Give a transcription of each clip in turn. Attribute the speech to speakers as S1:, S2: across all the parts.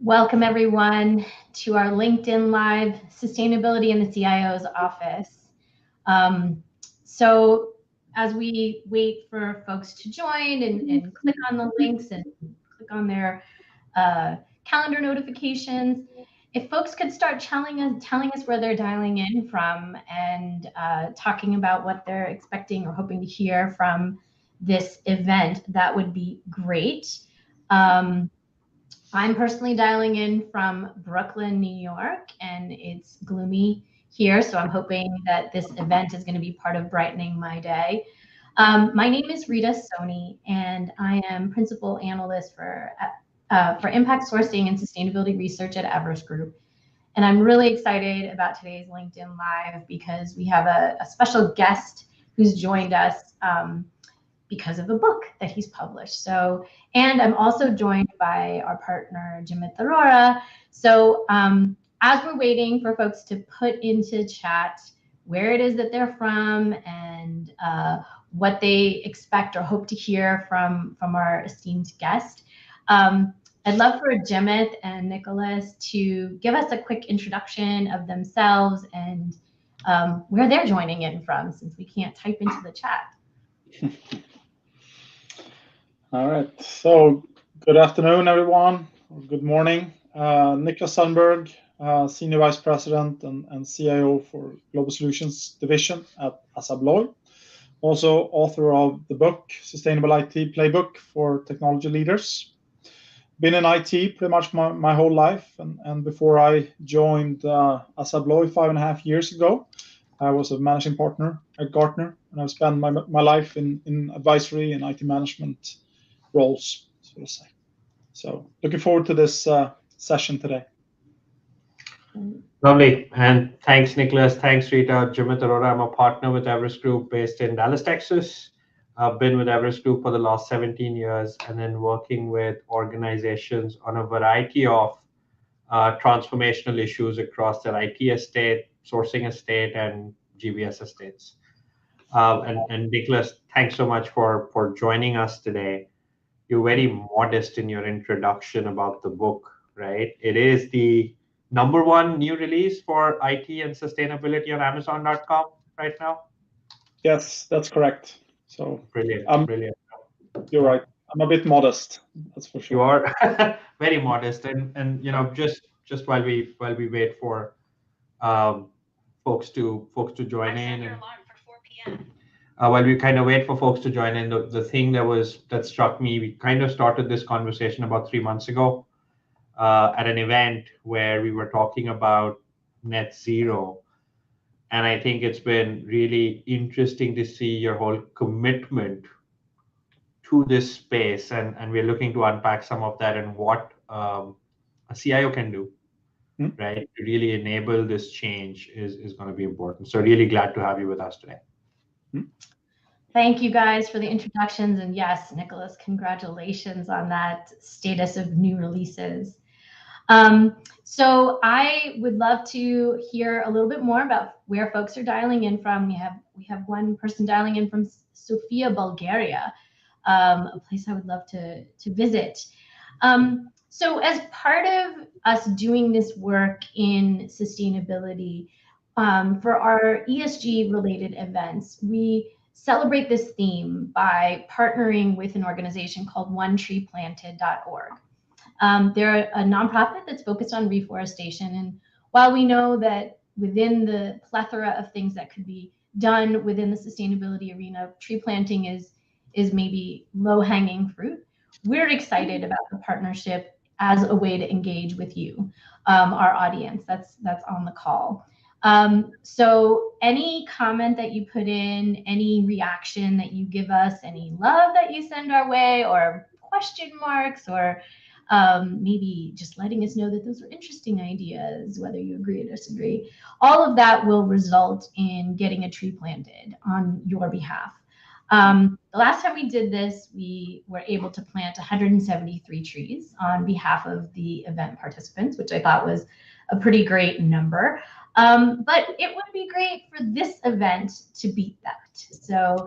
S1: Welcome everyone to our LinkedIn Live Sustainability in the CIO's office. So as we wait for folks to join and click on the links and click on their calendar notifications, if folks could start telling us where they're dialing in from and talking about what they're expecting or hoping to hear from this event, that would be great. I'm personally dialing in from Brooklyn, New York, and it's gloomy here, so I'm hoping that this event is going to be part of brightening my day. My name is Rita Soni, and I am Principal Analyst for Impact Sourcing and Sustainability Research at Everest Group. And I'm really excited about today's LinkedIn Live because we have a special guest who's joined us because of a book that he's published. So, and I'm also joined by our partner, Jimit Arora. So as we're waiting for folks to put into chat where it is that they're from and what they expect or hope to hear from our esteemed guest, I'd love for Jimit and Nicholas to give us a quick introduction of themselves and where they're joining in from, since we can't type into the chat.
S2: All right, so good afternoon, everyone, or good morning. Niklas Sundberg, Senior Vice President and CIO for Global Solutions Division at ASSA ABLOY. Also author of the book, Sustainable IT Playbook for Technology Leaders. Been in IT pretty much my whole life, and before I joined ASSA ABLOY 5.5 years ago, I was a managing partner at Gartner, and I've spent my life in advisory and IT management roles, so to say. So looking forward to this session today.
S3: Lovely, and thanks, Niklas. Thanks, Rita. Jimit Arora. I'm a partner with Everest Group based in Dallas, Texas. I've been with Everest Group for the last 17 years and then working with organizations on a variety of transformational issues across their IT estate, sourcing estate, and GBS estates. And Niklas, thanks so much for joining us today. You're very modest in your introduction about the book, right? It is the #1 new release for IT and sustainability on Amazon.com right now.
S2: Yes, that's correct. So
S3: brilliant, brilliant.
S2: You're right. I'm a bit modest, that's for sure.
S3: You are very modest, and you know, just while we wait for folks to join in. And, while we kind of wait for folks to join in, the thing that struck me, we kind of started this conversation about 3 months ago at an event where we were talking about net zero. And I think it's been really interesting to see your whole commitment to this space. And we're looking to unpack some of that and what a CIO can do, right? To really enable this change is going to be important. So really glad to have you with us today.
S1: Thank you guys for the introductions. And yes, Nicholas, congratulations on that status of new releases. So I would love to hear a little bit more about where folks are dialing in from. We have one person dialing in from Sofia, Bulgaria, a place I would love to visit. So as part of us doing this work in sustainability, for our ESG related events, we celebrate this theme by partnering with an organization called OneTreePlanted.org. They're a nonprofit that's focused on reforestation. And while we know that within the plethora of things that could be done within the sustainability arena, tree planting is maybe low-hanging fruit, we're excited about the partnership as a way to engage with you, our audience that's on the call. So any comment that you put in, any reaction that you give us, any love that you send our way, or question marks, or maybe just letting us know that those are interesting ideas, whether you agree or disagree, all of that will result in getting a tree planted on your behalf. The last time we did this, we were able to plant 173 trees on behalf of the event participants, which I thought was a pretty great number. But it would be great for this event to beat that. So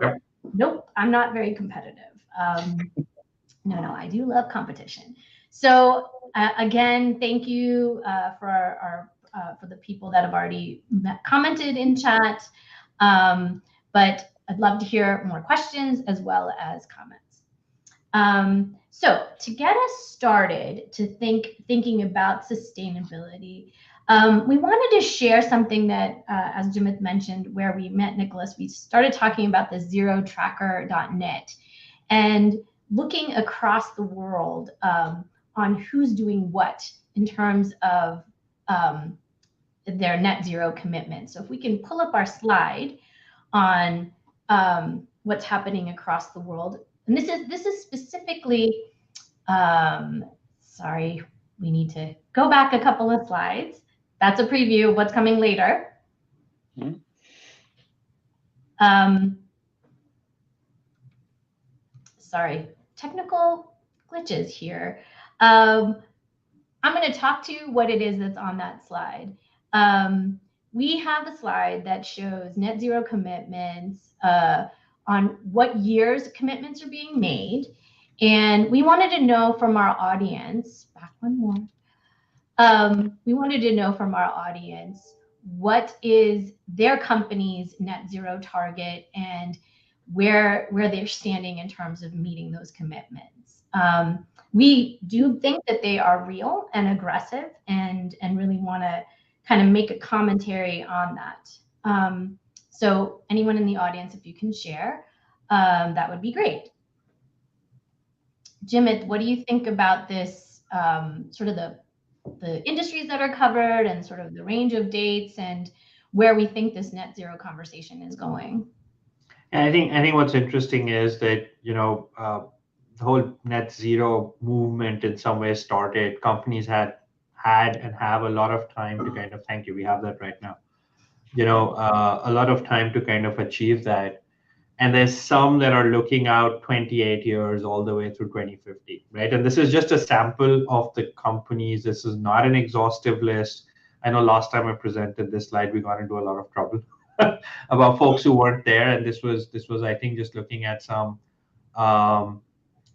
S1: nope, I'm not very competitive. No, I do love competition. So again, thank you for for the people that have already commented in chat. But I'd love to hear more questions as well as comments. So to get us started to thinking about sustainability, we wanted to share something that, as Jim had mentioned, where we met Niklas, we started talking about the zerotracker.net and looking across the world on who's doing what in terms of their net zero commitment. So if we can pull up our slide on what's happening across the world. And this is specifically, sorry, we need to go back a couple of slides. That's a preview of what's coming later. Sorry, technical glitches here. I'm going to talk to you what it is that's on that slide. We have a slide that shows net zero commitments on what years commitments are being made. And we wanted to know from our audience, back one more. We wanted to know from our audience, what is their company's net zero target and where they're standing in terms of meeting those commitments. We do think that they are real and aggressive and really want to kind of make a commentary on that. So anyone in the audience, if you can share, that would be great. Jimit, what do you think about this, sort of the industries that are covered and sort of the range of dates and where we think this net zero conversation is going?
S3: And I think what's interesting is that, you know, the whole net zero movement in some ways started. Companies had and have a lot of time to kind of, thank you, we have that right now, you know, a lot of time to kind of achieve that. And there's some that are looking out 28 years all the way through 2050, right? And this is just a sample of the companies. This is not an exhaustive list. I know last time I presented this slide, we got into a lot of trouble about folks who weren't there. And this was, I think, just looking at some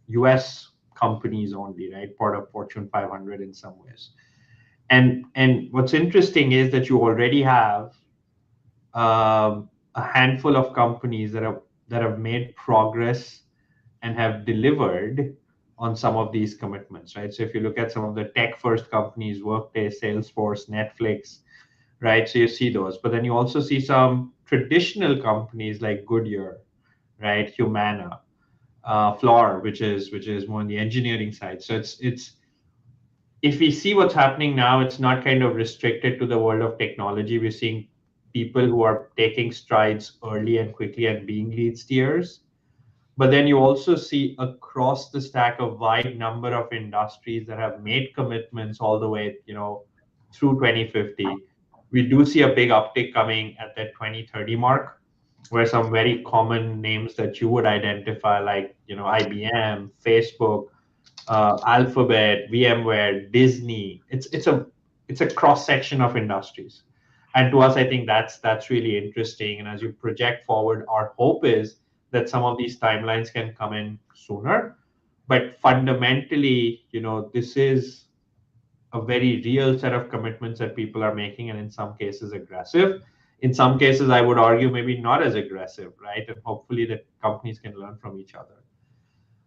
S3: US companies only, right? Part of Fortune 500 in some ways. And what's interesting is that you already have a handful of companies that have made progress and have delivered on some of these commitments, right? So if you look at some of the tech-first companies, Workday, Salesforce, Netflix, right? So you see those, but then you also see some traditional companies like Goodyear, right? Humana, Floor, which is more on the engineering side. So it's if we see what's happening now, it's not kind of restricted to the world of technology. We're seeing people who are taking strides early and quickly and being lead steers. But then you also see across the stack a wide number of industries that have made commitments all the way, you know, through 2050. We do see a big uptick coming at that 2030 mark, where some very common names that you would identify, like, you know, IBM, Facebook, Alphabet, VMware, Disney. It's a cross section of industries, and to us, I think that's really interesting. And as you project forward, our hope is that some of these timelines can come in sooner. But fundamentally, you know, this is a very real set of commitments that people are making, and in some cases aggressive. In some cases, I would argue maybe not as aggressive, right? And hopefully the companies can learn from each other.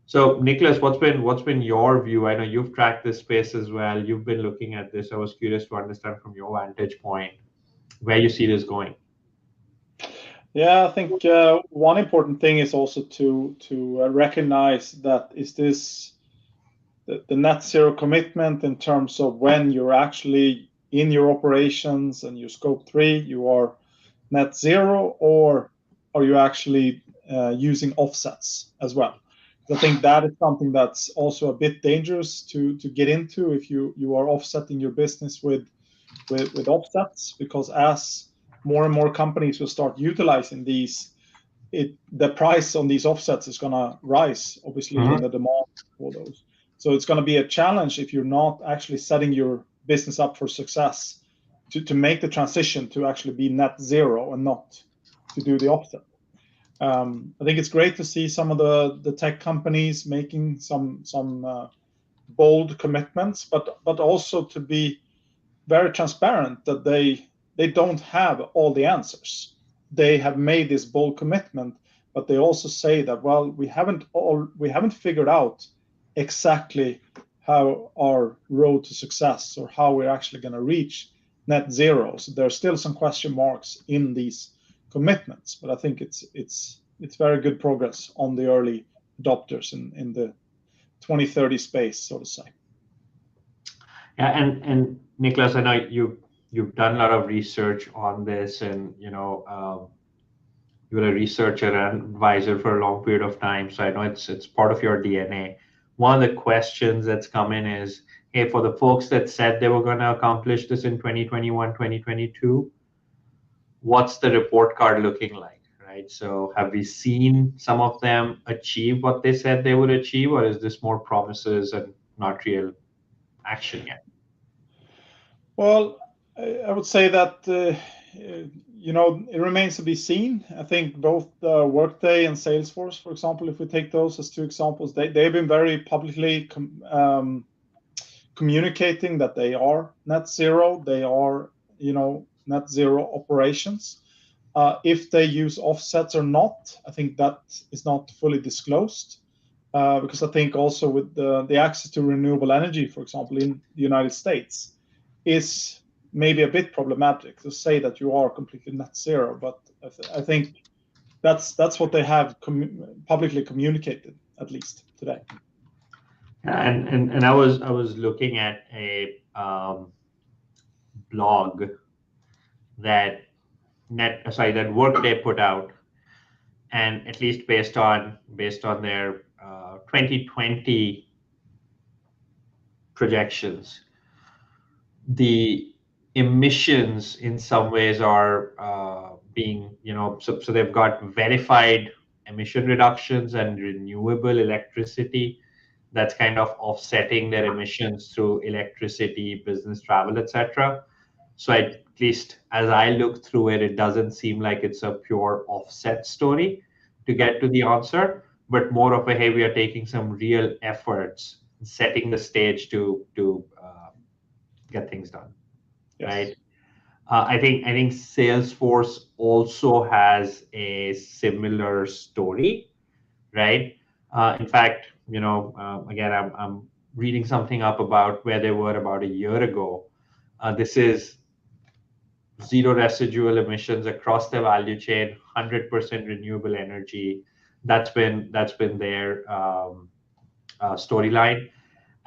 S3: So Niklas, what's been your view? I know you've tracked this space as well. You've been looking at this. I was curious to understand from your vantage point where you see this going.
S2: Yeah, I think one important thing is also to recognize that is this the net zero commitment in terms of when you're actually in your operations and your scope 3, you are net zero, or are you actually using offsets as well? I think that is something that's also a bit dangerous to get into if you are offsetting your business with offsets, because as more and more companies will start utilizing these, the price on these offsets is going to rise, obviously, in the demand for those. So it's going to be a challenge if you're not actually setting your business up for success to make the transition to actually be net zero and not to do the offset. I think it's great to see some of the tech companies making some bold commitments, but also to be very transparent that they don't have all the answers. They have made this bold commitment, but they also say that, well, we haven't figured out exactly how our road to success or how we're actually going to reach net zero. So there's still some question marks in these commitments, but I think it's very good progress on the early adopters in the 2030 space, so to say.
S3: Yeah, and Niklas, I know you've done a lot of research on this, and you're a researcher and advisor for a long period of time, so I know it's part of your DNA. One of the questions that's come in is, hey, for the folks that said they were going to accomplish this in 2021, 2022, what's the report card looking like, right? So have we seen some of them achieve what they said they would achieve, or is this more promises and not real action yet?
S2: Well, I would say that it remains to be seen. I think both Workday and Salesforce, for example, if we take those as two examples, they've been very publicly communicating that they are net zero. They are net zero operations. If they use offsets or not, I think that is not fully disclosed. Because I think also with the access to renewable energy, for example, in the United States, is maybe a bit problematic to say that you are completely net zero, but I think that's what they have publicly communicated, at least today.
S3: And I was looking at a blog that Workday put out, and at least based on their 2020 projections, the emissions in some ways are being, so they've got verified emission reductions and renewable electricity that's kind of offsetting their emissions through electricity, business travel, etc. So at least as I look through it, it doesn't seem like it's a pure offset story to get to the answer, but more of a, hey, we are taking some real efforts, setting the stage to get things done. Yes. Right? I think Salesforce also has a similar story, right? In fact, again, I'm reading something up about where they were about a year ago. This is zero residual emissions across the value chain, 100% renewable energy. That's been their storyline.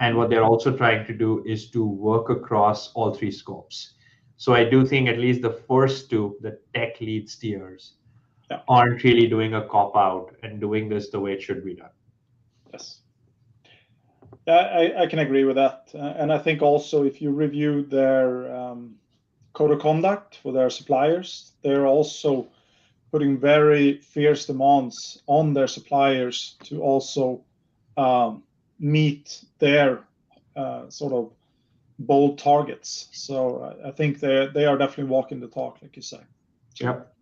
S3: And what they're also trying to do is to work across all three scopes. So I do think at least the first two, the tech lead steers, aren't really doing a cop-out and doing this the way it should be done.
S2: Yes. I can agree with that. And I think also if you review their code of conduct for their suppliers, they're also putting very fierce demands on their suppliers to also meet their sort of bold targets. So I think they are definitely walking the talk, like you say.
S3: Yep.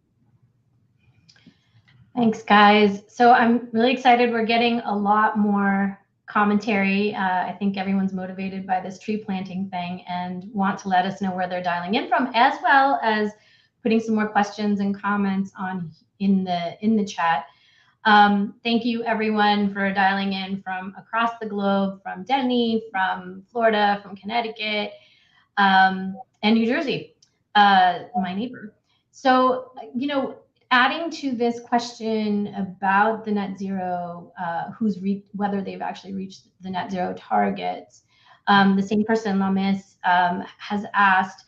S1: Thanks, guys. So I'm really excited. We're getting a lot more commentary. I think everyone's motivated by this tree planting thing and want to let us know where they're dialing in from, as well as putting some more questions and comments on in the chat. Thank you everyone for dialing in from across the globe, from Denny, from Florida, from Connecticut, and New Jersey, my neighbor. So, adding to this question about the net zero, whether they've actually reached the net zero targets, the same person, Lamis, has asked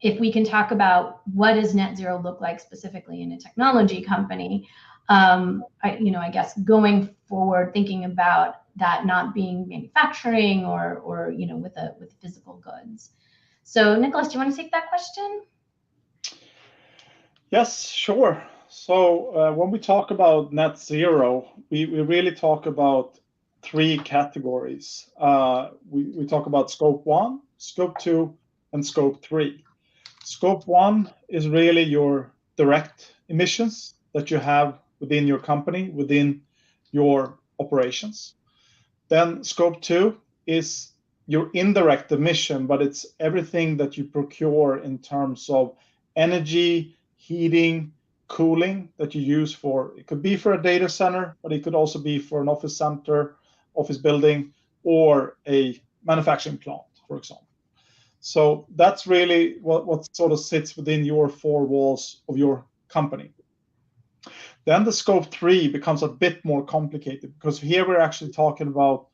S1: if we can talk about what does net zero look like specifically in a technology company. I guess going forward, thinking about that not being manufacturing or with physical goods. So, Niklas, do you want to take that question?
S2: Yes, sure. So when we talk about net zero, we really talk about three categories. We talk about scope 1, scope 2, and scope 3. Scope 1 is really your direct emissions that you have within your company, within your operations. Then scope 2 is your indirect emission, but it's everything that you procure in terms of energy, heating, cooling that you use for, it could be for a data center, but it could also be for an office center, office building, or a manufacturing plant, for example. So that's really what sort of sits within your four walls of your company. Then the scope 3 becomes a bit more complicated, because here we're actually talking about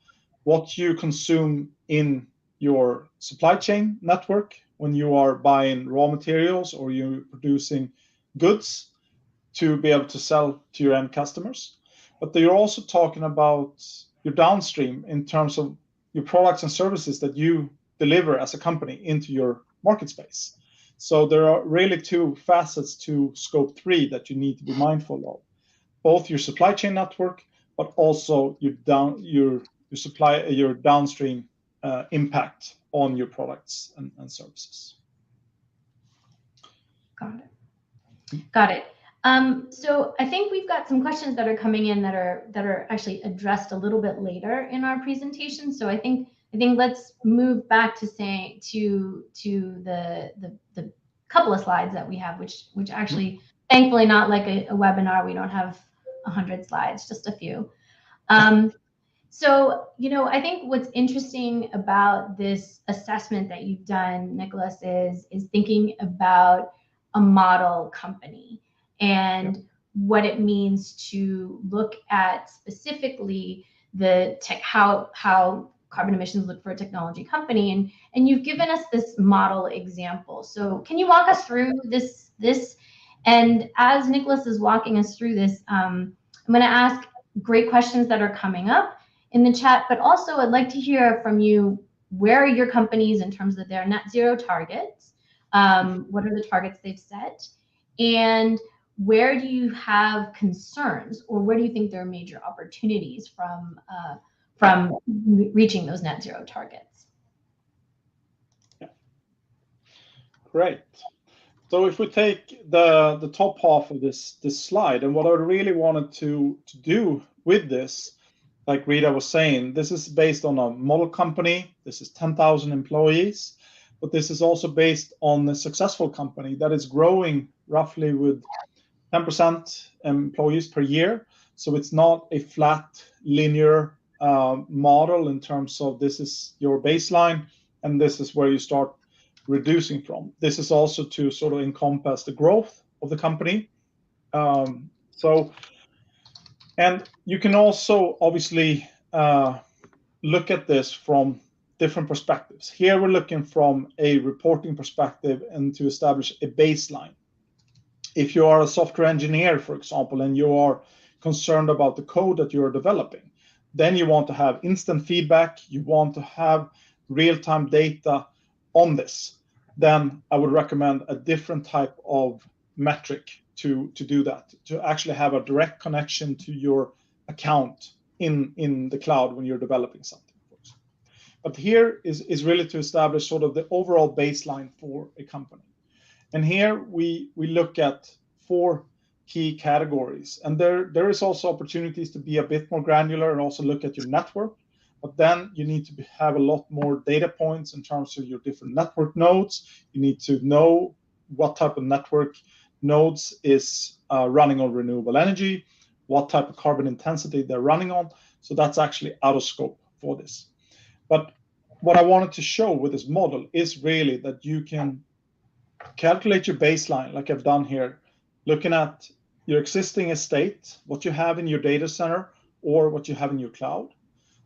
S2: what you consume in your supply chain network when you are buying raw materials or you're producing goods to be able to sell to your end customers. But you're also talking about your downstream in terms of your products and services that you deliver as a company into your market space. So there are really two facets to scope 3 that you need to be mindful of, both your supply chain network, but also your downstream impact on your products and services.
S1: Got it. So I think we've got some questions that are coming in that are actually addressed a little bit later in our presentation. So I think let's move back to the couple of slides that we have, which actually, thankfully, not like a webinar. We don't have 100 slides, just a few. So, I think what's interesting about this assessment that you've done, Niklas, is thinking about a model company and what it means to look at specifically how carbon emissions look for a technology company. And you've given us this model example. So can you walk us through this? And as Niklas is walking us through this, I'm going to ask great questions that are coming up in the chat, but also I'd like to hear from you, where are your companies in terms of their net zero targets? What are the targets they've set? And where do you have concerns, or where do you think there are major opportunities from reaching those net zero targets?
S2: Yeah. Great. So if we take the top half of this slide, and what I really wanted to do with this, like Rita was saying, this is based on a model company. This is 10,000 employees, but this is also based on a successful company that is growing roughly with 10% employees per year. So it's not a flat linear model in terms of this is your baseline and this is where you start reducing from. This is also to sort of encompass the growth of the company. And you can also obviously look at this from different perspectives. Here we're looking from a reporting perspective and to establish a baseline. If you are a software engineer, for example, and you are concerned about the code that you are developing, then you want to have instant feedback, you want to have real-time data on this, then I would recommend a different type of metric to do that, to actually have a direct connection to your account in the cloud when you're developing something. But here is really to establish sort of the overall baseline for a company. And here we look at 4 key categories. And there is also opportunities to be a bit more granular and also look at your network. But then you need to have a lot more data points in terms of your different network nodes. You need to know what type of network nodes is running on renewable energy, what type of carbon intensity they're running on. So that's actually out of scope for this. But what I wanted to show with this model is really that you can calculate your baseline like I've done here, looking at your existing estate, what you have in your data center or what you have in your cloud.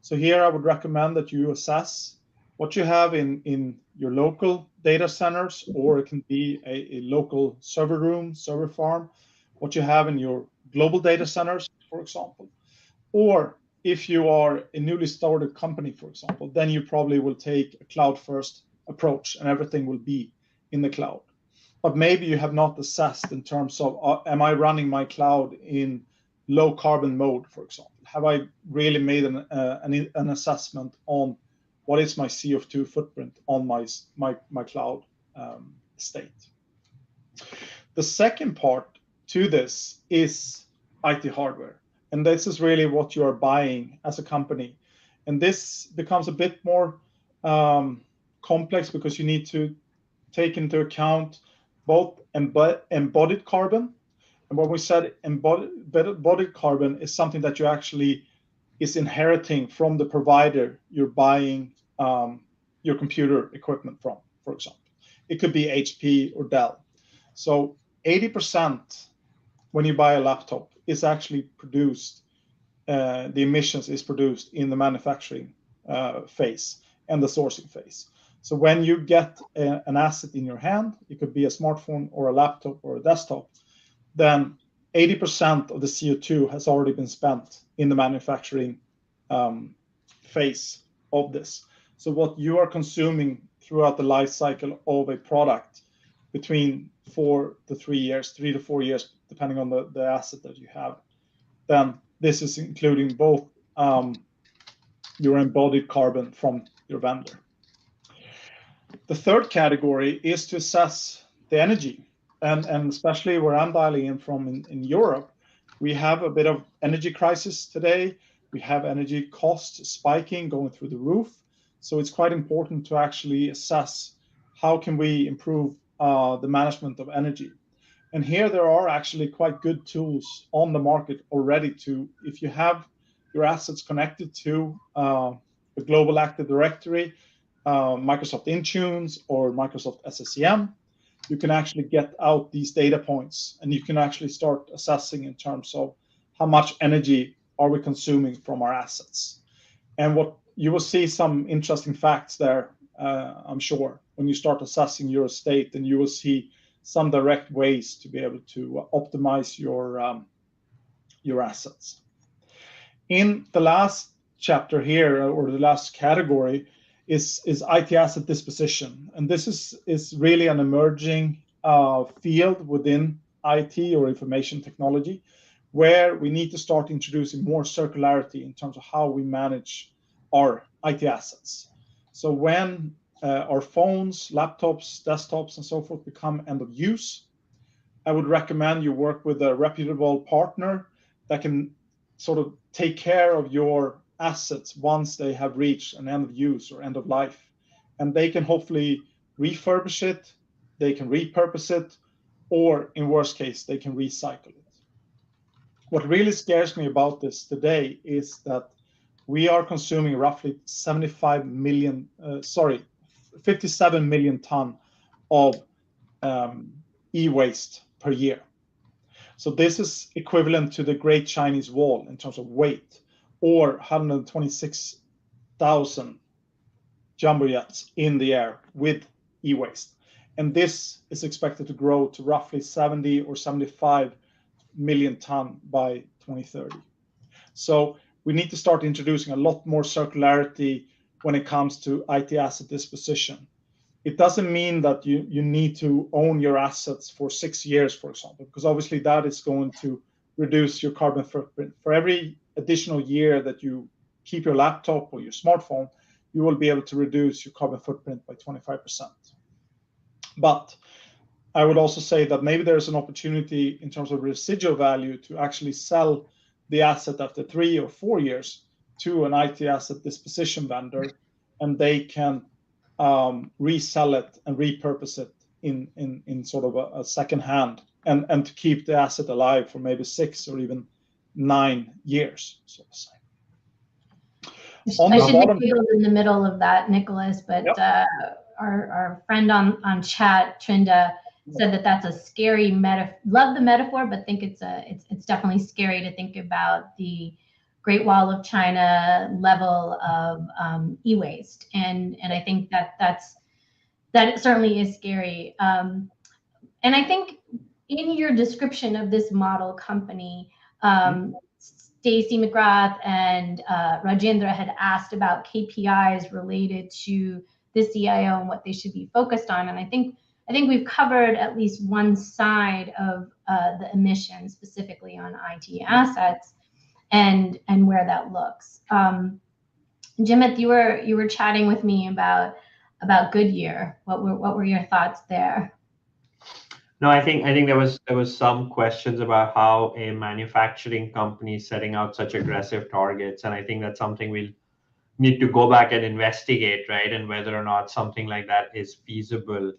S2: So here I would recommend that you assess what you have in your local data centers, or it can be a local server room, server farm, what you have in your global data centers, for example. Or if you are a newly started company, for example, then you probably will take a cloud-first approach and everything will be in the cloud. But maybe you have not assessed in terms of, am I running my cloud in low carbon mode, for example? Have I really made an assessment on what is my CO2 footprint on my cloud state? The second part to this is IT hardware. And this is really what you are buying as a company. And this becomes a bit more complex because you need to take into account both embodied carbon. And when we said embodied carbon is something that you actually is inheriting from the provider you're buying your computer equipment from, for example. It could be HP or Dell. So 80% when you buy a laptop is actually produced, the emissions is produced in the manufacturing phase and the sourcing phase. So when you get an asset in your hand, it could be a smartphone or a laptop or a desktop, then 80% of the CO2 has already been spent in the manufacturing phase of this. So what you are consuming throughout the life cycle of a product between 4 to 3 years, 3 to 4 years, depending on the asset that you have, then this is including both your embodied carbon from your vendor. The third category is to assess the energy. And especially where I'm dialing in from in Europe, we have a bit of energy crisis today. We have energy costs spiking, going through the roof. So it's quite important to actually assess how can we improve the management of energy. And here there are actually quite good tools on the market already to, if you have your assets connected to the Global Active Directory, Microsoft Intune or Microsoft SCCM, you can actually get out these data points and you can actually start assessing in terms of how much energy are we consuming from our assets. And what you will see some interesting facts there, I'm sure, when you start assessing your estate, and you will see some direct ways to be able to optimize your assets. In the last chapter here, or the last category, is IT asset disposition. And this is really an emerging field within IT or information technology, where we need to start introducing more circularity in terms of how we manage our IT assets. So when our phones, laptops, desktops, and so forth become end of use, I would recommend you work with a reputable partner that can sort of take care of your assets once they have reached an end of use or end of life. And they can hopefully refurbish it, they can repurpose it, or in worst case, they can recycle it. What really scares me about this today is that we are consuming roughly 57 million ton of e-waste per year. So this is equivalent to the Great Chinese Wall in terms of weight, or 126,000 jumbo jets in the air with e-waste. And this is expected to grow to roughly 70 or 75 million ton by 2030. So we need to start introducing a lot more circularity when it comes to IT asset disposition. It doesn't mean that you need to own your assets for 6 years, for example, because obviously that is going to reduce your carbon footprint. For every additional year that you keep your laptop or your smartphone, you will be able to reduce your carbon footprint by 25%. But I would also say that maybe there's an opportunity in terms of residual value to actually sell the asset after 3 or 4 years to an IT asset disposition vendor, and they can resell it and repurpose it in sort of a second hand, and to keep the asset alive for maybe 6 or even 9 years, so to say.
S1: I should be giggled in the middle of that, Nicholas, but yep. Our friend on chat, Trinda, said that that's a scary metaphor. Love the metaphor, but think it's definitely scary to think about the Great Wall of China level of e-waste, and I think that certainly is scary. And I think in your description of this model company, Stacy McGrath and Rajendra had asked about KPIs related to the CIO and what they should be focused on, and I think we've covered at least one side of the emissions, specifically on IT assets, and where that looks. Jimith, you were chatting with me about Goodyear. What were your thoughts there?
S3: No, I think there was some questions about how a manufacturing company is setting out such aggressive targets, and I think that's something need to go back and investigate, right? And whether or not something like that is feasible.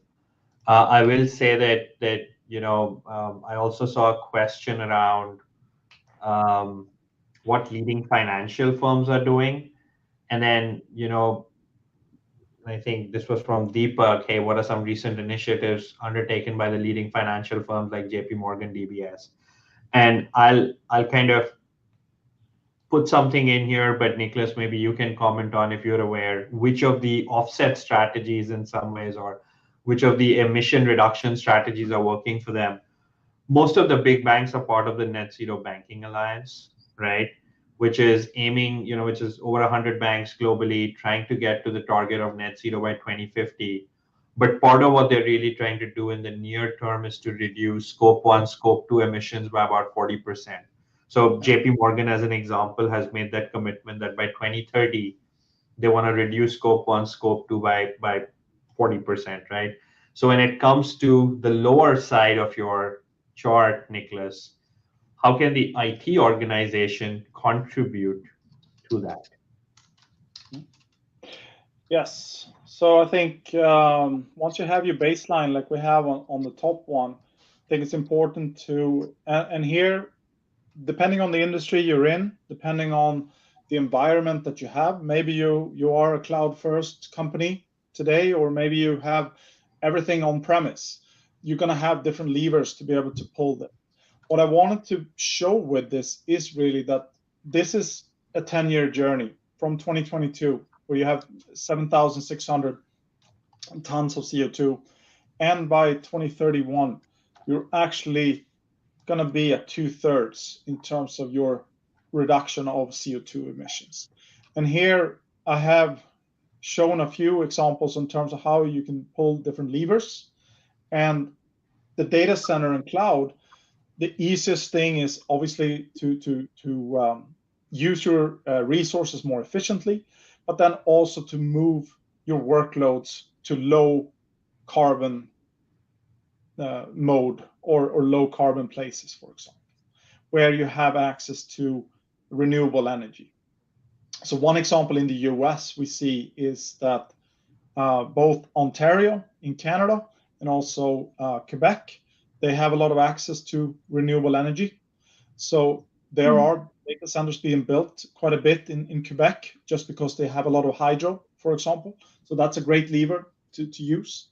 S3: I will say that I also saw a question around what leading financial firms are doing, and then I think this was from Deepak. Hey, what are some recent initiatives undertaken by the leading financial firms like JP Morgan, DBS? And I'll kind of put something in here, but Niklas, maybe you can comment on, if you're aware, which of the offset strategies in some ways, or which of the emission reduction strategies are working for them. Most of the big banks are part of the Net Zero Banking Alliance, right? Which is aiming, which is over 100 banks globally trying to get to the target of net zero by 2050. But part of what they're really trying to do in the near term is to reduce scope 1, scope 2 emissions by about 40%. So JP Morgan, as an example, has made that commitment that by 2030, they want to reduce scope 1, scope 2 by 40%, right? So when it comes to the lower side of your chart, Niklas, how can the IT organization contribute to that?
S2: Yes. So I think once you have your baseline, like we have on the top one, I think it's important to, and here, depending on the industry you're in, depending on the environment that you have, maybe you are a cloud first company today, or maybe you have everything on premise. You're going to have different levers to be able to pull them. What I wanted to show with this is really that this is a 10-year journey from 2022, where you have 7,600 tons of CO2. And by 2031, you're actually going to be at 2/3 in terms of your reduction of CO2 emissions. And here I have shown a few examples in terms of how you can pull different levers. And the data center and cloud, the easiest thing is obviously to use your resources more efficiently, but then also to move your workloads to low carbon mode or low carbon places, for example, where you have access to renewable energy. So one example in the US we see is that both Ontario in Canada and also Quebec, they have a lot of access to renewable energy. So there are data centers being built quite a bit in Quebec, just because they have a lot of hydro, for example. So that's a great lever to use.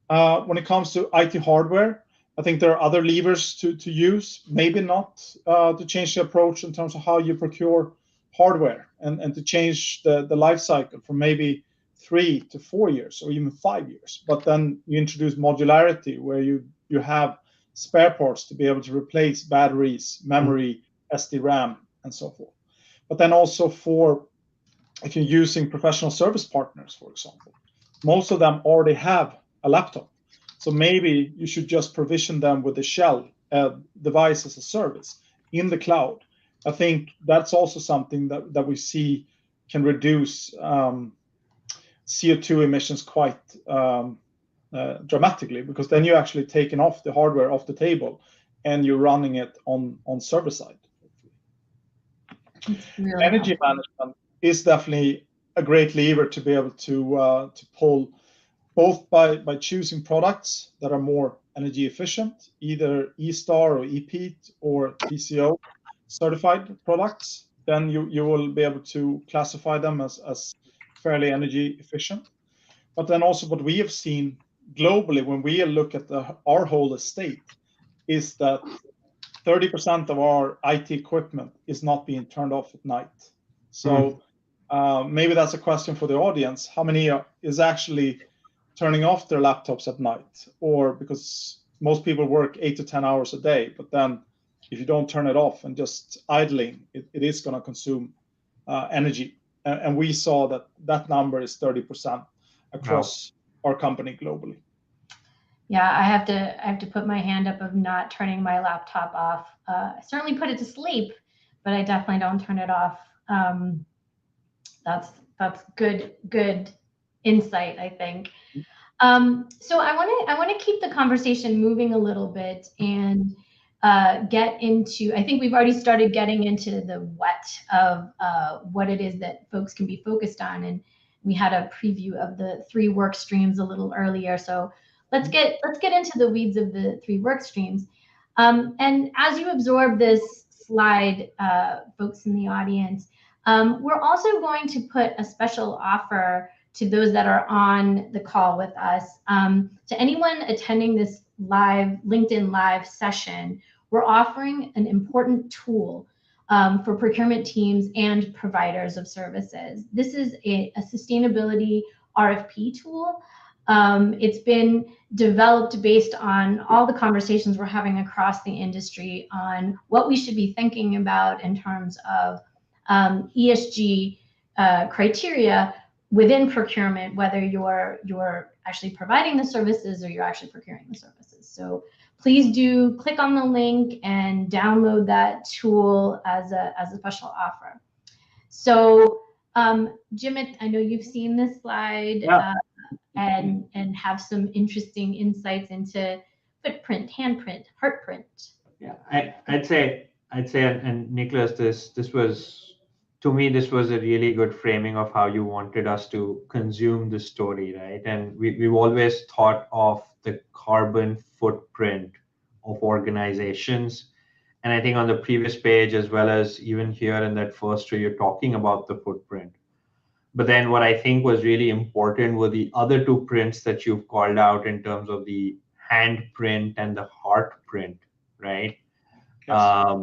S2: When it comes to IT hardware, I think there are other levers to use, maybe not to change the approach in terms of how you procure hardware, and to change the life cycle from maybe 3 to 4 years or even 5 years. But then you introduce modularity, where you have spare parts to be able to replace batteries, memory, SD-RAM, and so forth. But then also if you're using professional service partners, for example, most of them already have a laptop. So maybe you should just provision them with a shell device as a service in the cloud. I think that's also something that we see can reduce CO2 emissions quite dramatically, because then you're actually taking off the hardware off the table and you're running it on server side. Really energy management is definitely a great lever to be able to pull, both by choosing products that are more energy efficient, either E-Star or EPEAT or TCO certified products. Then you will be able to classify them as fairly energy efficient. But then also what we have seen globally when we look at our whole estate is that 30% of our IT equipment is not being turned off at night. So maybe that's a question for the audience. How many is actually turning off their laptops at night? Or because most people work 8 to 10 hours a day, but then if you don't turn it off and just idling, it is going to consume energy. And we saw that number is 30% across our company globally.
S1: Yeah, I have to put my hand up of not turning my laptop off. I certainly put it to sleep, but I definitely don't turn it off. That's good insight, I think. So I want to keep the conversation moving a little bit, and get into, I think we've already started getting into the what of what it is that folks can be focused on. And we had a preview of the 3 work streams a little earlier. So let's get into the weeds of the 3 work streams. And as you absorb this slide, folks in the audience, we're also going to put a special offer to those that are on the call with us. To anyone attending this live LinkedIn Live session, we're offering an important tool for procurement teams and providers of services. This is a sustainability RFP tool. It's been developed based on all the conversations we're having across the industry on what we should be thinking about in terms of ESG criteria within procurement, whether you're actually providing the services or you're actually procuring the services. So please do click on the link and download that tool as a special offer. So Jim, I know you've seen this slide.
S3: Yeah.
S1: And have some interesting insights into footprint, handprint, heartprint.
S3: Yeah, I'd say, and Niklas, this was, to me, this was a really good framing of how you wanted us to consume the story, right? And we've always thought of the carbon footprint of organizations. And I think on the previous page, as well as even here in that first tree, you're talking about the footprint. But then what I think was really important were the other 2 prints that you've called out in terms of the handprint and the heartprint, right? Yes.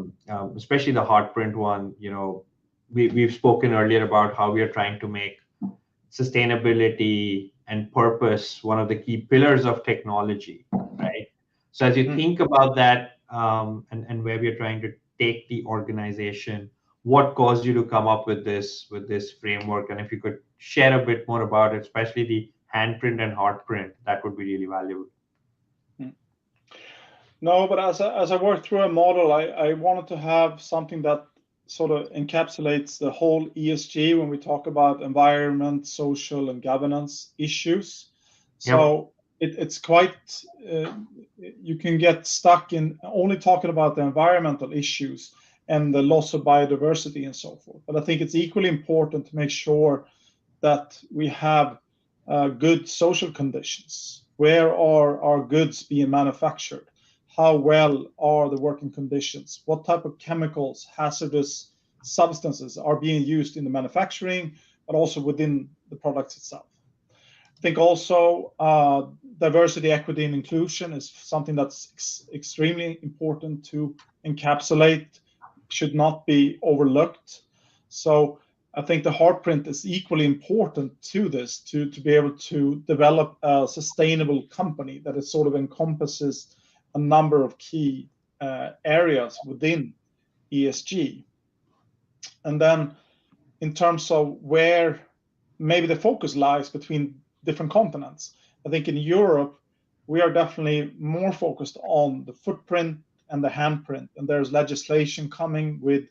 S3: Especially the heartprint one, we've spoken earlier about how we are trying to make sustainability and purpose one of the key pillars of technology, right? So as you think about that and where we are trying to take the organization, what caused you to come up with this framework? And if you could share a bit more about it, especially the handprint and heartprint, that would be really valuable.
S2: No, but as I worked through a model, I wanted to have something that sort of encapsulates the whole ESG when we talk about environment, social, and governance issues. So it's quite, you can get stuck in only talking about the environmental issues and the loss of biodiversity and so forth. But I think it's equally important to make sure that we have good social conditions. Where are our goods being manufactured? How well are the working conditions? What type of chemicals, hazardous substances are being used in the manufacturing, but also within the products itself? I think also diversity, equity, and inclusion is something that's extremely important to encapsulate, should not be overlooked. So I think the heartprint is equally important to this, to be able to develop a sustainable company that it sort of encompasses a number of key areas within ESG. And then in terms of where maybe the focus lies between different continents, I think in Europe, we are definitely more focused on the footprint and the handprint. And there's legislation coming with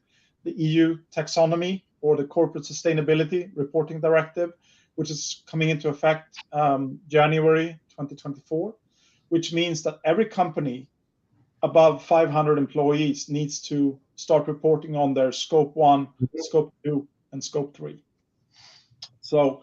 S2: the EU taxonomy or the Corporate Sustainability Reporting Directive, which is coming into effect January 2024, which means that every company above 500 employees needs to start reporting on their scope 1, scope 2, and scope 3. So,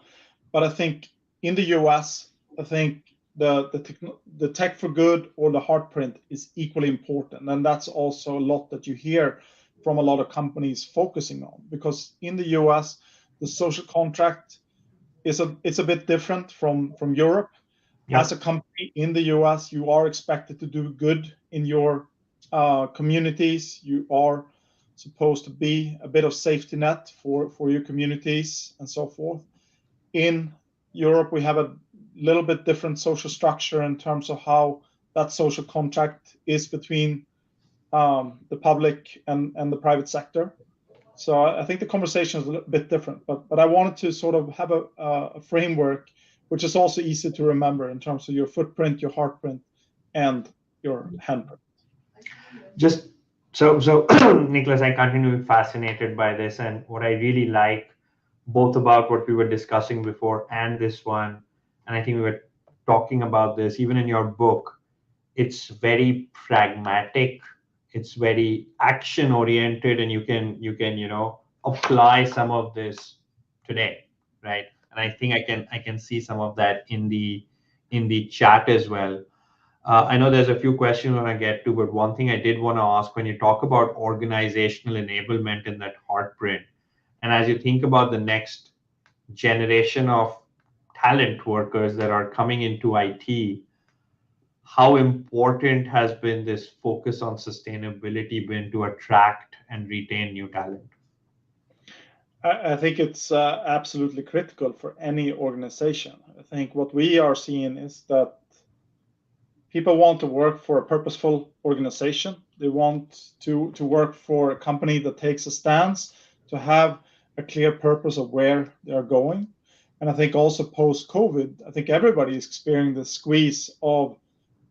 S2: but I think in the US, I think the tech for good or the heartprint is equally important. And that's also a lot that you hear from a lot of companies focusing on, because in the US, the social contract is it's a bit different from Europe. Yep. As a company in the US, you are expected to do good in your communities. You are supposed to be a bit of safety net for your communities and so forth. In Europe, we have a little bit different social structure in terms of how that social contract is between the public and the private sector. So I think the conversation is a little bit different, but I wanted to sort of have a framework which is also easy to remember in terms of your footprint, your heartprint, and your handprint.
S3: Just so Niklas, I continue to be fascinated by this, and what I really like both about what we were discussing before and this one, and I think we were talking about this even in your book, it's very pragmatic it's very action oriented, and you can apply some of this today, right? And I think I can see some of that in the chat as well. I know there's a few questions I want to get to, but one thing I did want to ask, when you talk about organizational enablement in that hard print, and as you think about the next generation of talent workers that are coming into IT, how important has been this focus on sustainability been to attract and retain new talent?
S2: I think it's absolutely critical for any organization. I think what we are seeing is that people want to work for a purposeful organization. They want to work for a company that takes a stance, to have a clear purpose of where they're going. And I think also post-COVID, I think everybody is experiencing the squeeze of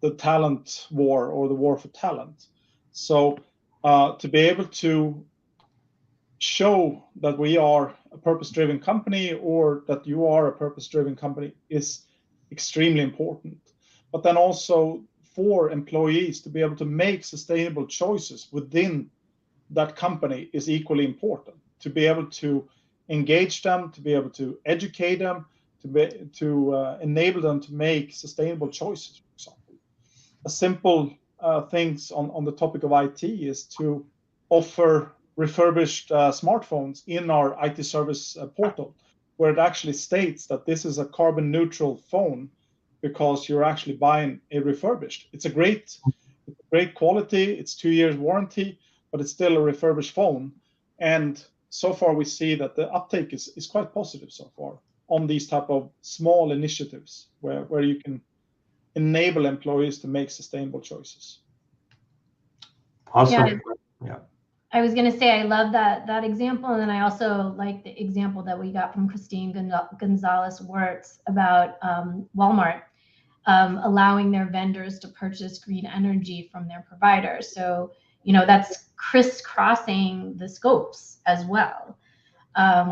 S2: the talent war, or the war for talent. So to be able to show that we are a purpose-driven company, or that you are a purpose-driven company, is extremely important. But then also for employees to be able to make sustainable choices within that company is equally important. To be able to engage them, to be able to educate them, to enable them to make sustainable choices, for example. A simple things on the topic of IT is to offer refurbished smartphones in our IT service portal, where it actually states that this is a carbon neutral phone because you're actually buying a refurbished. It's a great quality, it's 2 years warranty, but it's still a refurbished phone. And so far we see that the uptake is quite positive so far on these type of small initiatives where you can enable employees to make sustainable choices.
S3: Awesome. Yeah.
S1: I was going to say, I love that example. And then I also like the example that we got from Christine Gonzalez-Wirtz about Walmart allowing their vendors to purchase green energy from their providers. So, that's crisscrossing the scopes as well,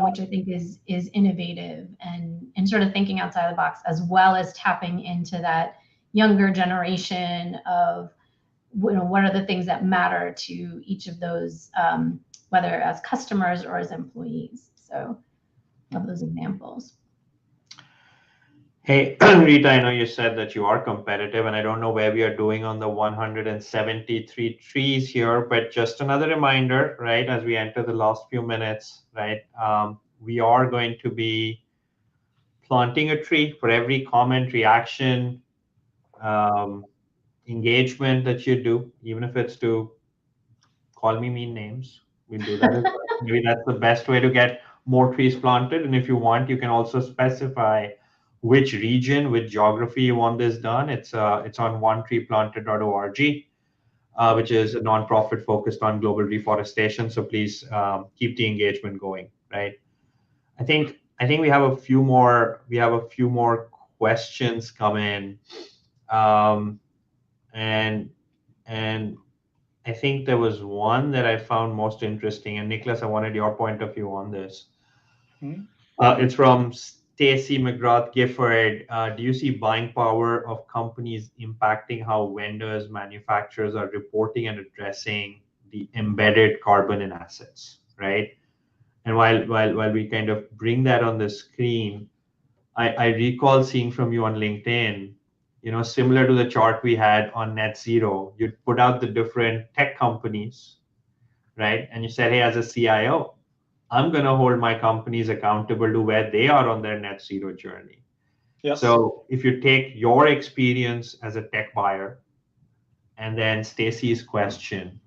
S1: which I think is innovative and sort of thinking outside the box, as well as tapping into that younger generation of, what are the things that matter to each of those, whether as customers or as employees. So love those examples.
S3: Hey, Rita, I know you said that you are competitive, and I don't know where we are doing on the 173 trees here, but just another reminder, right, as we enter the last few minutes, right, we are going to be planting a tree for every comment, reaction, engagement that you do, even if it's to call me mean names. We'll do that as well. Maybe that's the best way to get more trees planted. And if you want, you can also specify which region, which geography you want this done. It's on onetreeplanted.org, which is a nonprofit focused on global reforestation. So please keep the engagement going, right? I think we have a few more questions come in, and I think there was one that I found most interesting, and Niklas, I wanted your point of view on this. It's from Stacy McGrath Gifford. Do you see buying power of companies impacting how vendors, manufacturers are reporting and addressing the embedded carbon in assets, right? And while we kind of bring that on the screen, I recall seeing from you on LinkedIn, similar to the chart we had on net zero, you'd put out the different tech companies, right? And you said, hey, as a CIO, I'm going to hold my companies accountable to where they are on their net zero journey.
S2: Yes.
S3: So if you take your experience as a tech buyer, and then Stacy's question,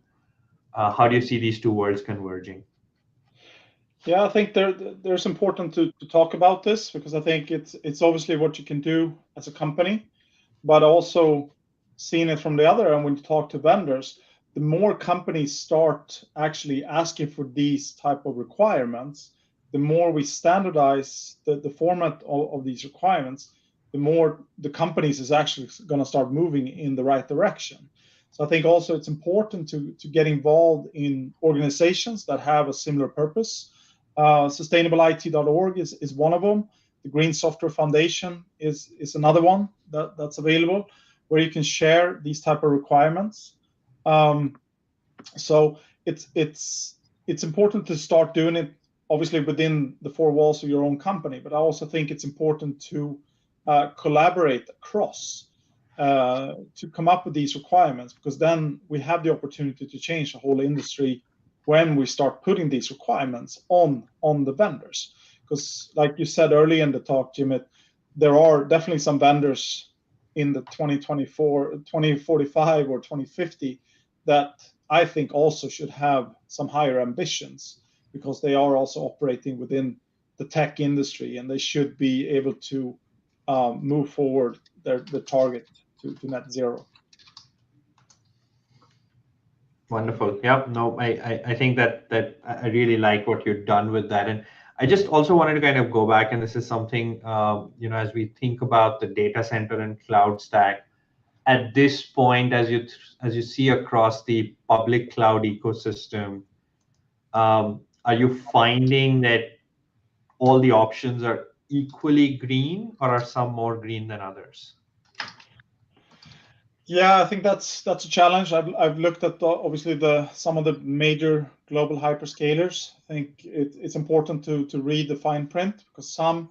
S3: how do you see these two worlds converging?
S2: Yeah, I think there's important to talk about this, because I think it's obviously what you can do as a company, but also seeing it from the other end when you talk to vendors. The more companies start actually asking for these type of requirements, the more we standardize the format of these requirements, the more the companies is actually going to start moving in the right direction. So I think also it's important to get involved in organizations that have a similar purpose. SustainableIT.org is one of them. The Green Software Foundation is another one that's available, where you can share these type of requirements. So it's important to start doing it, obviously within the four walls of your own company. But I also think it's important to collaborate across to come up with these requirements, because then we have the opportunity to change the whole industry when we start putting these requirements on the vendors. Because like you said early in the talk, Jim, there are definitely some vendors in the 2024, 2045 or 2050 that I think also should have some higher ambitions, because they are also operating within the tech industry, and they should be able to move forward the target to net zero.
S3: Wonderful. Yeah, no, I think that I really like what you've done with that. And I just also wanted to kind of go back, and this is something, as we think about the data center and cloud stack, at this point, as you see across the public cloud ecosystem, are you finding that all the options are equally green, or are some more green than others?
S2: Yeah, I think that's a challenge. I've looked at obviously some of the major global hyperscalers. I think it's important to read the fine print, because some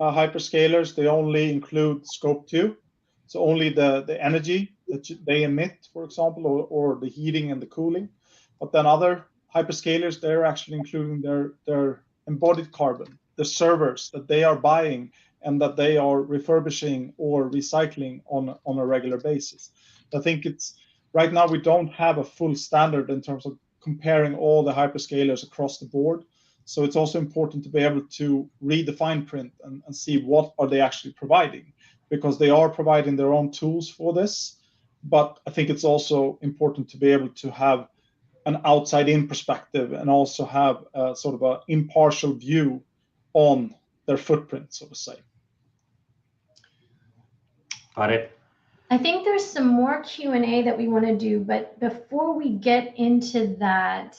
S2: hyperscalers, they only include scope 2, so only the energy that they emit, for example, or the heating and the cooling. But then other hyperscalers, they're actually including their embodied carbon, the servers that they are buying and that they are refurbishing or recycling on a regular basis. I think it's right now we don't have a full standard in terms of comparing all the hyperscalers across the board. So it's also important to be able to read the fine print and see what are they actually providing, because they are providing their own tools for this. But I think it's also important to be able to have an outside-in perspective and also have a sort of an impartial view on their footprint, so to say.
S3: Got it.
S1: I think there's some more Q&A that we want to do, but before we get into that,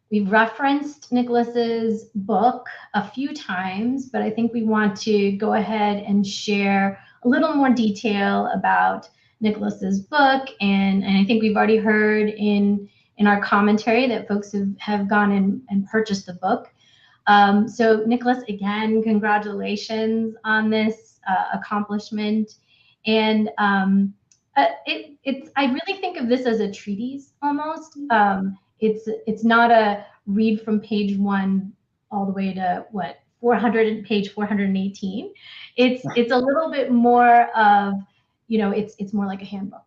S1: we've referenced Niklas's book a few times, but I think we want to go ahead and share a little more detail about Niklas's book, and I think we've already heard in our commentary that folks have gone and purchased the book. So Niklas, again, congratulations on this accomplishment. And I really think of this as a treatise almost. It's not a read from page 1 all the way to page 418. It's a little bit more of, it's more like a handbook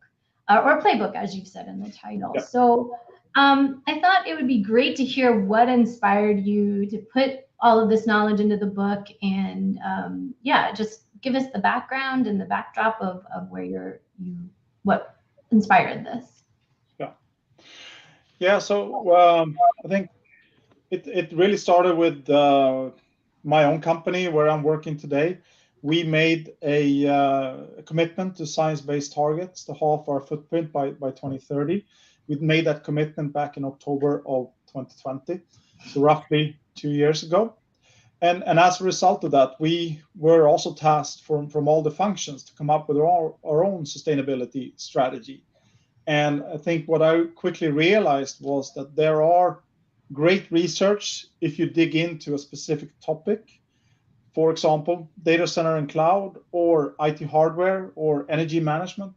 S1: or a playbook, as you've said in the title.
S2: Yeah.
S1: So I thought it would be great to hear what inspired you to put all of this knowledge into the book, and just give us the background and the backdrop of where what inspired this.
S2: Yeah. So I think it really started with my own company where I'm working today. We made a commitment to science-based targets to halve our footprint by 2030. We made that commitment back in October of 2020, so roughly 2 years ago. And as a result of that, we were also tasked from all the functions to come up with our own sustainability strategy. And I think what I quickly realized was that there are great research if you dig into a specific topic, for example, data center and cloud, or IT hardware, or energy management,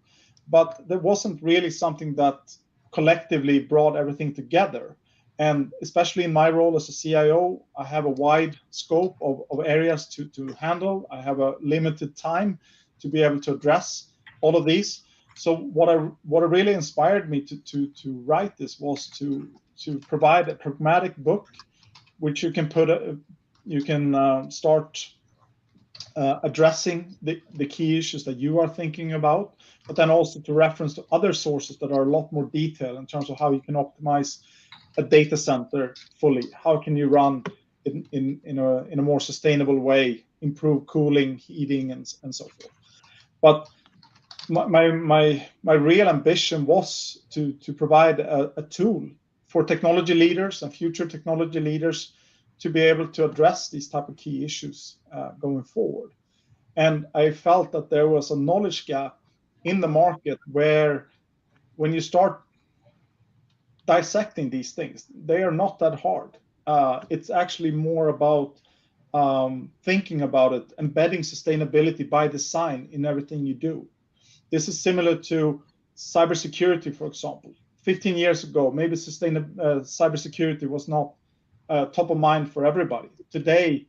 S2: but there wasn't really something that collectively brought everything together. And especially in my role as a CIO, I have a wide scope of areas to handle. I have a limited time to be able to address all of these. So what really inspired me to write this was to provide a pragmatic book, which you can start addressing the key issues that you are thinking about, but then also to reference to other sources that are a lot more detailed in terms of how you can optimize a data center fully. How can you run in a more sustainable way, improve cooling, heating, and so forth. But my real ambition was to provide a tool for technology leaders and future technology leaders to be able to address these type of key issues going forward. And I felt that there was a knowledge gap in the market where when you start dissecting these things. They are not that hard. It's actually more about thinking about it, embedding sustainability by design in everything you do. This is similar to cybersecurity, for example. 15 years ago, maybe cybersecurity was not top of mind for everybody. Today,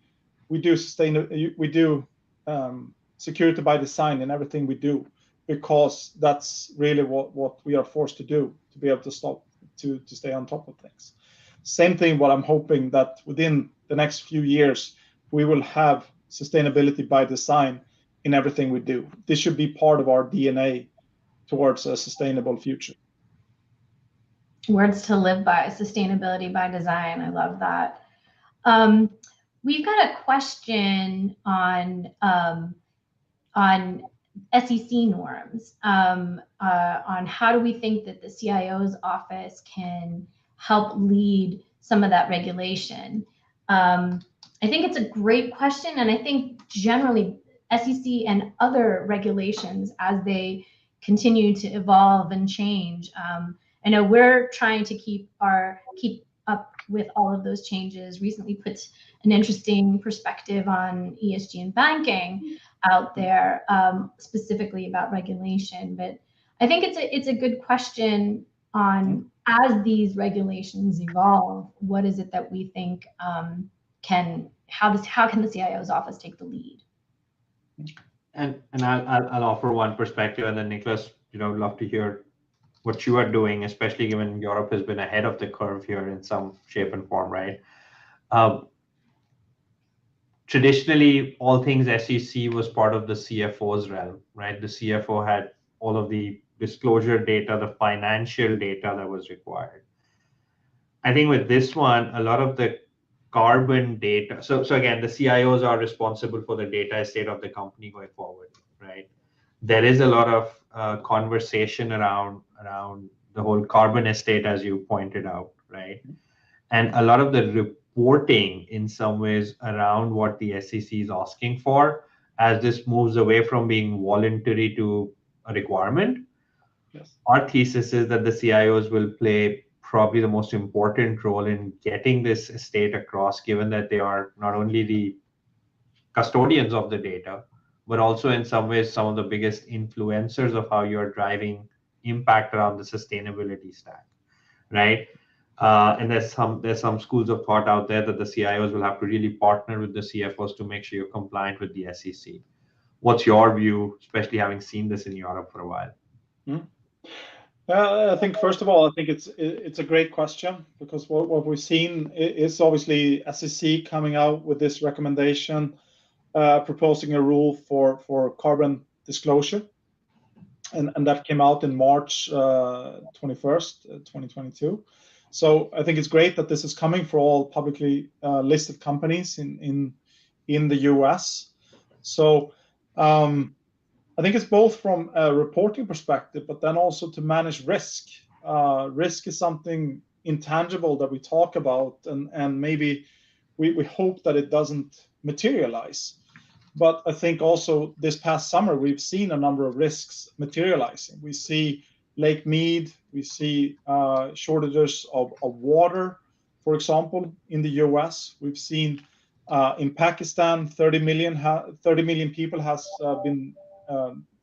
S2: we do security by design in everything we do, because that's really what we are forced to do to be able to stay on top of things. Same thing, what I'm hoping that within the next few years, we will have sustainability by design in everything we do. This should be part of our DNA towards a sustainable future.
S1: Words to live by, sustainability by design. I love that. We've got a question on SEC norms, on how do we think that the CIO's office can help lead some of that regulation. I think it's a great question, and I think generally SEC and other regulations, as they continue to evolve and change, I know we're trying to keep up with all of those changes. Recently put an interesting perspective on ESG and banking out there, specifically about regulation. But I think it's a good question on, as these regulations evolve, what is it that we think how can the CIO's office take the lead?
S3: And I'll offer one perspective, and then Niklas, love to hear what you are doing, especially given Europe has been ahead of the curve here in some shape and form, right? Traditionally, all things SEC was part of the CFO's realm, right? The CFO had all of the disclosure data, the financial data that was required. I think with this one, a lot of the carbon data. So again, the CIOs are responsible for the data estate of the company going forward, right? There is a lot of conversation around the whole carbon estate, as you pointed out, right? And a lot of the reporting in some ways around what the SEC is asking for, as this moves away from being voluntary to a requirement.
S2: Yes.
S3: Our thesis is that the CIOs will play probably the most important role in getting this estate across, given that they are not only the custodians of the data, but also in some ways some of the biggest influencers of how you're driving impact around the sustainability stack, right? And there's some schools of thought out there that the CIOs will have to really partner with the CFOs to make sure you're compliant with the SEC. What's your view, especially having seen this in Europe for a while?
S2: I think first of all, I think it's a great question, because what we've seen is obviously SEC coming out with this recommendation, proposing a rule for carbon disclosure, and that came out in March 21st, 2022. So I think it's great that this is coming for all publicly listed companies in the US. So I think it's both from a reporting perspective, but then also to manage risk. Risk is something intangible that we talk about, and maybe we hope that it doesn't materialize. But I think also this past summer, we've seen a number of risks materializing. We see Lake Mead, we see shortages of water, for example, in the US. We've seen in Pakistan, 30 million people has been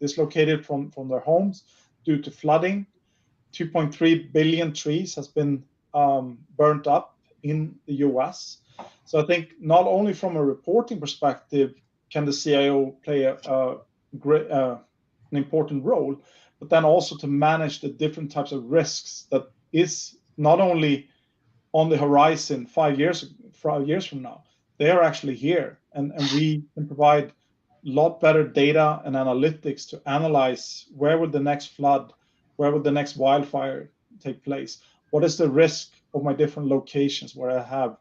S2: dislocated from their homes due to flooding. 2.3 billion trees has been burnt up in the US. So I think not only from a reporting perspective can the CIO play an important role, but then also to manage the different types of risks that is not only on the horizon 5 years from now, they are actually here, and we can provide a lot better data and analytics to analyze where would the next flood, where would the next wildfire take place, what is the risk of my different locations where I have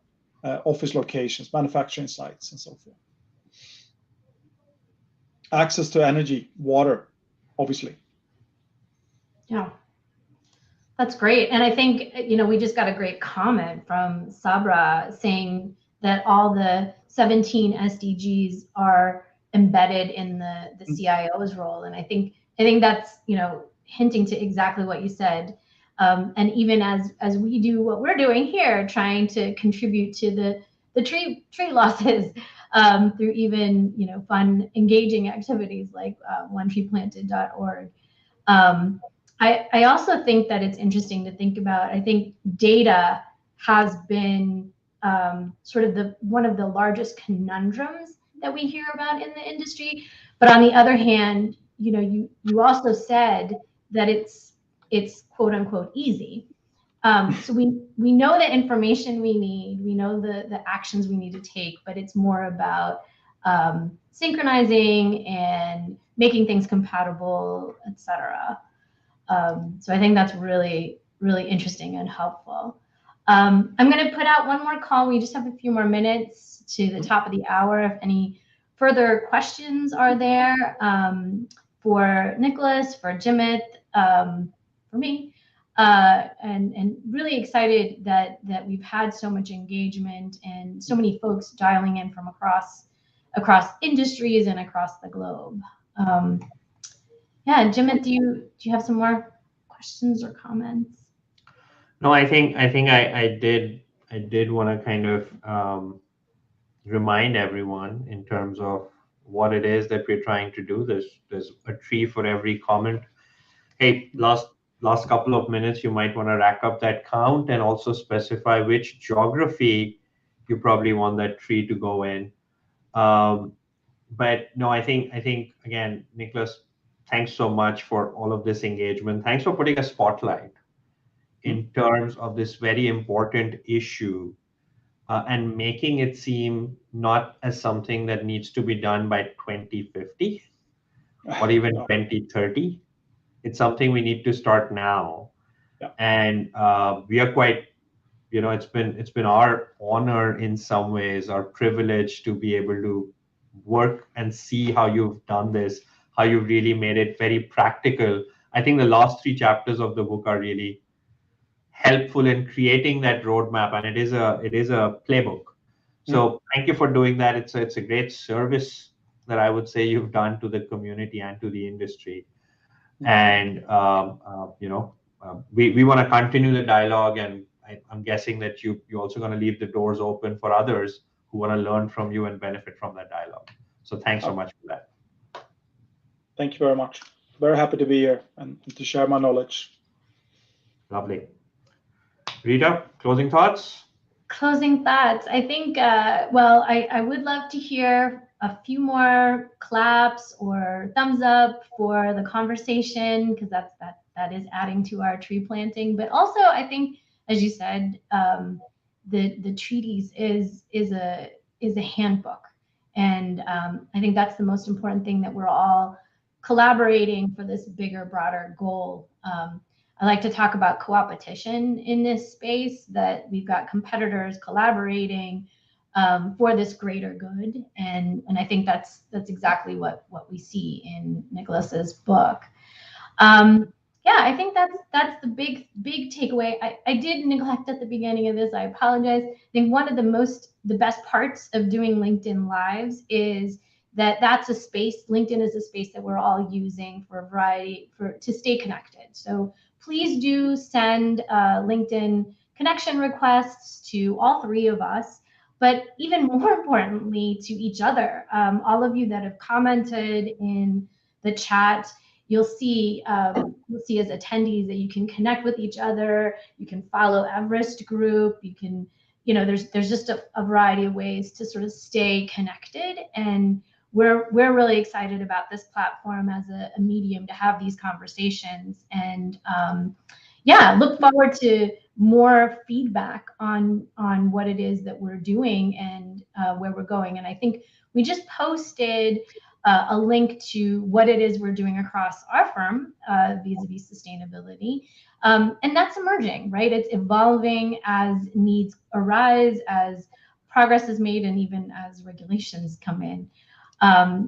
S2: office locations, manufacturing sites, and so forth. Access to energy, water, obviously.
S1: Yeah, that's great. And I think, we just got a great comment from Sabra saying that all the 17 SDGs are embedded in the CIO's role. And I think that's, hinting to exactly what you said. And even as we do what we're doing here, trying to contribute to the tree losses through even fun, engaging activities like onetreeplanted.org. I also think that it's interesting to think about. I think data has been sort of one of the largest conundrums that we hear about in the industry. But on the other hand, you also said that it's quote unquote easy. So we know the information we need, we know the actions we need to take, but it's more about synchronizing and making things compatible, etc. So I think that's really, really interesting and helpful. I'm going to put out one more call. We just have a few more minutes to the top of the hour. If any further questions are there for Nicholas, for Jimit, for me, and really excited that we've had so much engagement and so many folks dialing in from across industries and across the globe. Yeah, Jimit, do you have some more questions or comments?
S3: No, I think I did want to kind of remind everyone in terms of what it is that we're trying to do. There's a tree for every comment. Hey, last couple of minutes, you might want to rack up that count and also specify which geography you probably want that tree to go in. But no, I think again, Niklas, thanks so much for all of this engagement. Thanks for putting a spotlight in terms of this very important issue and making it seem not as something that needs to be done by 2050 or even 2030. It's something we need to start now.
S2: Yeah.
S3: And we are quite, it's been our honor in some ways, our privilege to be able to work and see how you've done this, how you've really made it very practical. I think the last 3 chapters of the book are really helpful in creating that roadmap, and it is a playbook. So thank you for doing that. It's a great service that I would say you've done to the community and to the industry. And we want to continue the dialogue, and I'm guessing that you're also going to leave the doors open for others who want to learn from you and benefit from that dialogue. So thanks so much for that.
S2: Thank you very much. Very happy to be here and to share my knowledge.
S3: Lovely. Rita, closing thoughts?
S1: Closing thoughts. I think, well, I would love to hear a few more claps or thumbs up for the conversation, because that is adding to our tree planting. But also, I think, as you said, the treaties is a handbook, and I think that's the most important thing, that we're all collaborating for this bigger, broader goal. I like to talk about co-opetition in this space, that we've got competitors collaborating for this greater good, and I think that's exactly what we see in Nicholas's book. Yeah, I think that's the big takeaway. I did neglect at the beginning of this. I apologize. I think one of the best parts of doing LinkedIn Lives is that's a space. LinkedIn is a space that we're all using for a variety to stay connected. So please do send LinkedIn connection requests to all 3 of us, but even more importantly, to each other. All of you that have commented in the chat, you'll see as attendees that you can connect with each other. You can follow Everest Group. You can, there's just a variety of ways to sort of stay connected. And we're really excited about this platform as a medium to have these conversations. And yeah, look forward to more feedback on what it is that we're doing and where we're going. And I think we just posted a link to what it is we're doing across our firm vis-a-vis sustainability. And that's emerging, right? It's evolving as needs arise, as progress is made, and even as regulations come in.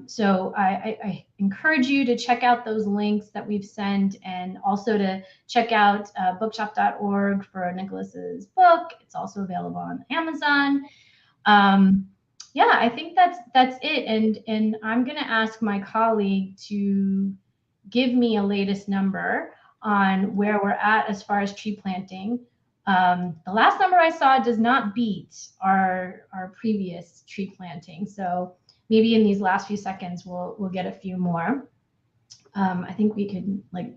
S1: So I encourage you to check out those links that we've sent, and also to check out bookshop.org for Nicholas's book. It's also available on Amazon. Yeah, I think that's it. And I'm going to ask my colleague to give me a latest number on where we're at as far as tree planting. The last number I saw does not beat our previous tree planting. So maybe in these last few seconds, we'll get a few more. I think we could, like,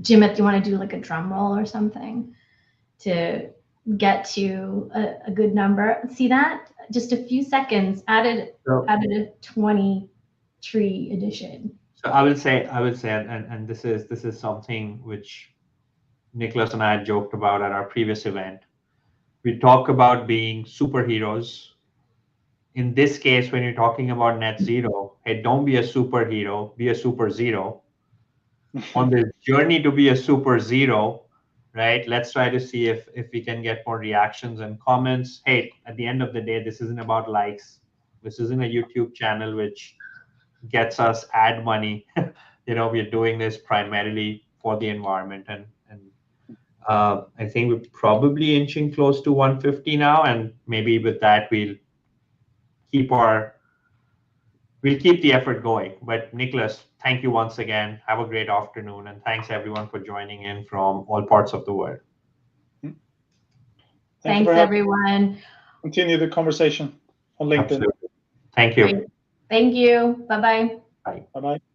S1: Jim, if you want to do like a drum roll or something to get to a good number. See that? Just a few seconds added a 20 tree addition.
S3: So I will say, and this is something which Niklas and I had joked about at our previous event. We talk about being superheroes. In this case, when you're talking about net zero, hey, don't be a superhero, be a super zero. On this journey to be a super zero, right? Let's try to see if we can get more reactions and comments. Hey, at the end of the day, this isn't about likes. This isn't a YouTube channel which gets us ad money. We're doing this primarily for the environment, and I think we're probably inching close to 150 now, and maybe with that we'll keep the effort going. But Niklas, thank you once again. Have a great afternoon, and thanks everyone for joining in from all parts of the world.
S1: Thanks everyone.
S2: Continue the conversation on LinkedIn.
S3: Absolutely. Thank you.
S1: Great. Thank you. Bye-bye.
S3: Bye.
S2: Bye-bye.